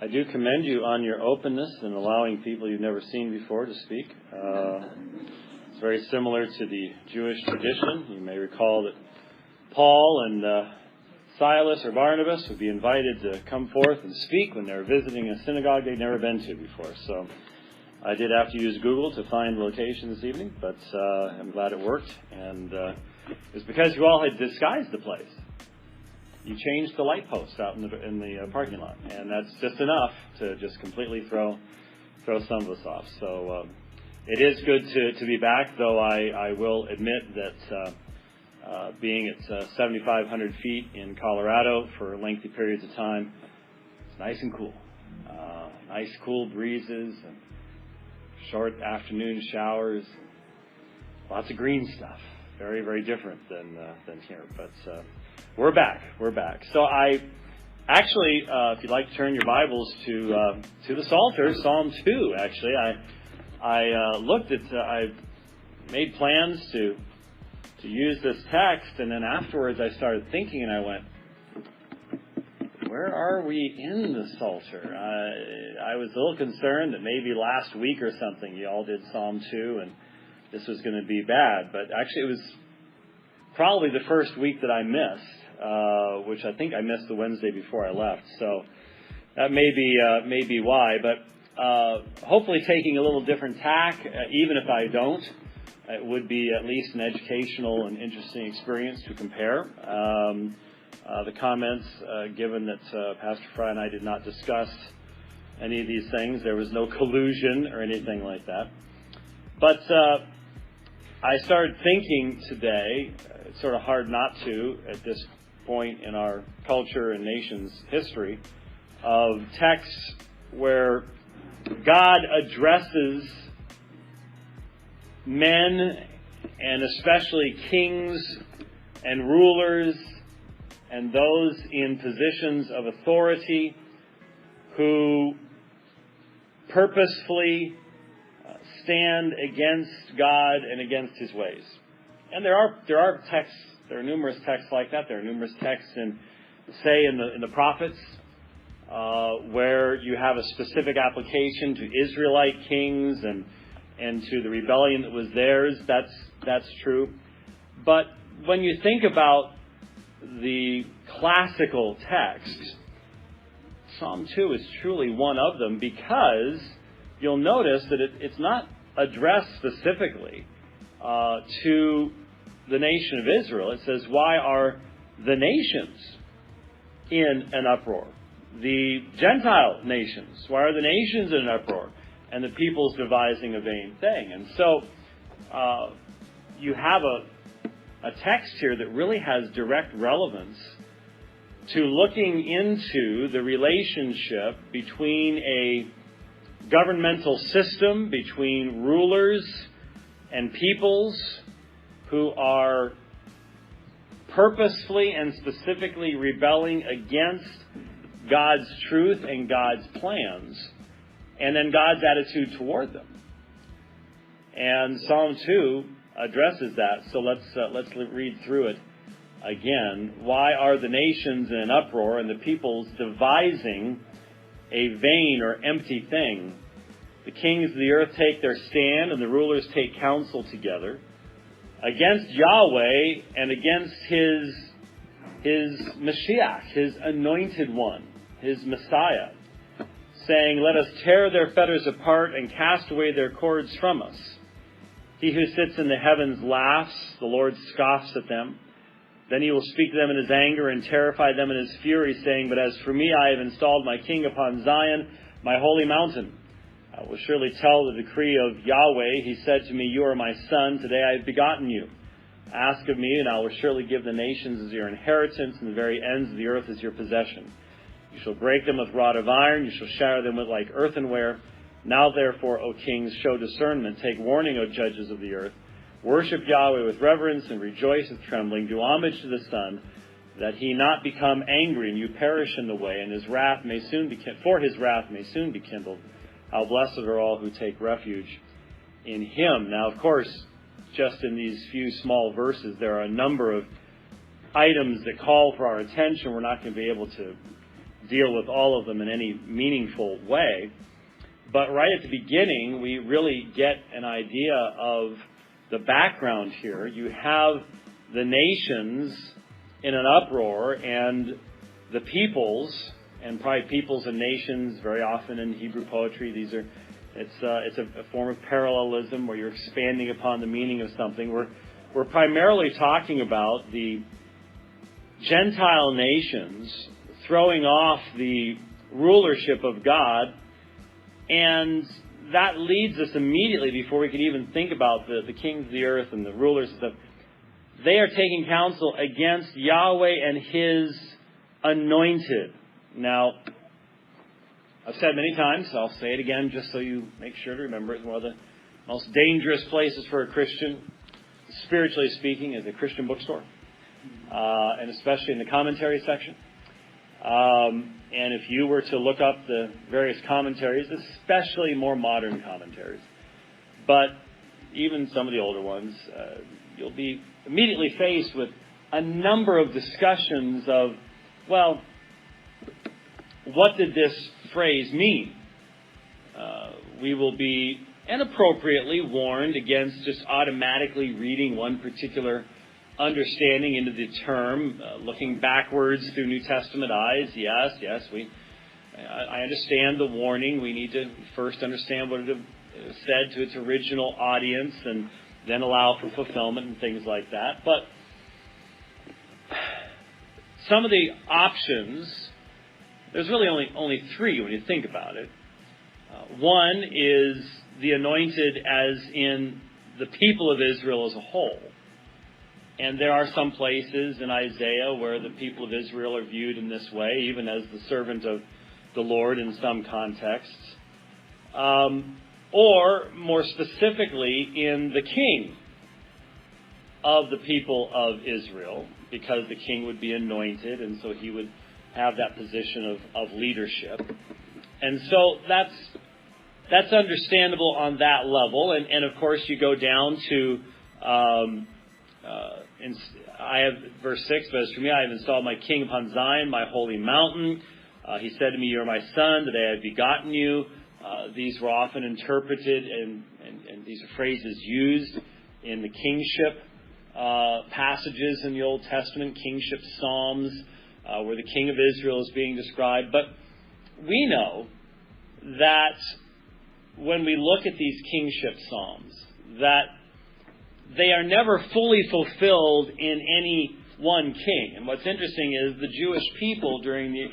I do commend you on your openness in allowing people you've never seen before to speak. It's very similar to the Jewish tradition. You may recall that Paul and Silas or Barnabas would be invited to come forth and speak when they were visiting a synagogue they'd never been to before. So I did have to use Google to find the location this evening, but I'm glad it worked. And it was because you all had disguised the place. You changed the light post out in the parking lot, and that's just enough to just completely throw some of us off. So it is good to be back, though I will admit that being at 7,500 feet in Colorado for lengthy periods of time, it's nice and cool. Nice cool breezes and short afternoon showers. Lots of green stuff. Very, very different than here. But we're back. So I actually, if you'd like to turn your Bibles to the Psalter, Psalm 2. Actually, I looked at. I made plans to use this text, and then afterwards I started thinking, and I went, where are we in the Psalter? I was a little concerned that maybe last week or something you all did Psalm 2, and this was going to be bad. But actually it was probably the first week that I missed, which I think I missed the Wednesday before I left. So that may be why. But hopefully taking a little different tack, even if I don't, it would be at least an educational and interesting experience to compare. The comments, given that Pastor Fry and I did not discuss any of these things, there was no collusion or anything like that. But I started thinking today, it's sort of hard not to at this point in our culture and nation's history, of texts where God addresses men, and especially kings and rulers and those in positions of authority who purposefully stand against God and against His ways. And there are texts. There are numerous texts like that. There are numerous texts in the prophets where you have a specific application to Israelite kings and to the rebellion that was theirs. That's true. But when you think about the classical text, Psalm 2 is truly one of them, because you'll notice that it's not addressed specifically to the nation of Israel. It says, why are the nations in an uproar? The Gentile nations. Why are the nations in an uproar? And the people's devising a vain thing. And so you have a text here that really has direct relevance to looking into the relationship between a governmental system, between rulers and peoples who are purposefully and specifically rebelling against God's truth and God's plans, and then God's attitude toward them. And Psalm 2 addresses that, so let's read through it again. Why are the nations in an uproar and the peoples devising a vain or empty thing? The kings of the earth take their stand, and the rulers take counsel together against Yahweh and against His Mashiach, His anointed one, His Messiah, saying, let us tear their fetters apart and cast away their cords from us. He who sits in the heavens laughs, the Lord scoffs at them. Then He will speak to them in His anger and terrify them in His fury, saying, but as for me, I have installed my king upon Zion, my holy mountain. I will surely tell the decree of Yahweh. He said to me, you are my son, today I have begotten you. Ask of me, and I will surely give the nations as your inheritance, and the very ends of the earth as your possession. You shall break them with rod of iron, you shall shatter them with like earthenware. Now therefore, O kings, show discernment, take warning, O judges of the earth. Worship Yahweh with reverence and rejoice with trembling. Do homage to the Son, that He not become angry and you perish in the way, and His wrath may soon be kindled. How blessed are all who take refuge in Him. Now, of course, just in these few small verses, there are a number of items that call for our attention. We're not going to be able to deal with all of them in any meaningful way. But right at the beginning, we really get an idea of the background here. You have the nations in an uproar, and the peoples, and probably peoples and nations very often in Hebrew poetry, it's a form of parallelism where you're expanding upon the meaning of something. We're primarily talking about the Gentile nations throwing off the rulership of God, and that leads us immediately, before we can even think about the kings of the earth and the rulers and stuff, they are taking counsel against Yahweh and His anointed. Now, I've said many times, I'll say it again just so you make sure to remember it. One of the most dangerous places for a Christian, spiritually speaking, is a Christian bookstore, and especially in the commentary section. And if you were to look up the various commentaries, especially more modern commentaries, but even some of the older ones, you'll be immediately faced with a number of discussions of, well, what did this phrase mean? We will be inappropriately warned against just automatically reading one particular understanding into the term, looking backwards through New Testament eyes. Yes, I understand the warning. We need to first understand what it said to its original audience and then allow for fulfillment and things like that. But some of the options, there's really only three when you think about it. One is the anointed as in the people of Israel as a whole. And there are some places in Isaiah where the people of Israel are viewed in this way, even as the servant of the Lord in some contexts. Or, more specifically, in the king of the people of Israel, because the king would be anointed, and so he would have that position of leadership. And so that's understandable on that level. And of course, you go down to... I have verse 6, but as for me, I have installed my king upon Zion, my holy mountain. He said to me, you are my son, today I have begotten you. These were often interpreted, and these are phrases used in the kingship passages in the Old Testament, kingship psalms, where the king of Israel is being described. But we know that when we look at these kingship psalms, that they are never fully fulfilled in any one king. And what's interesting is the Jewish people during the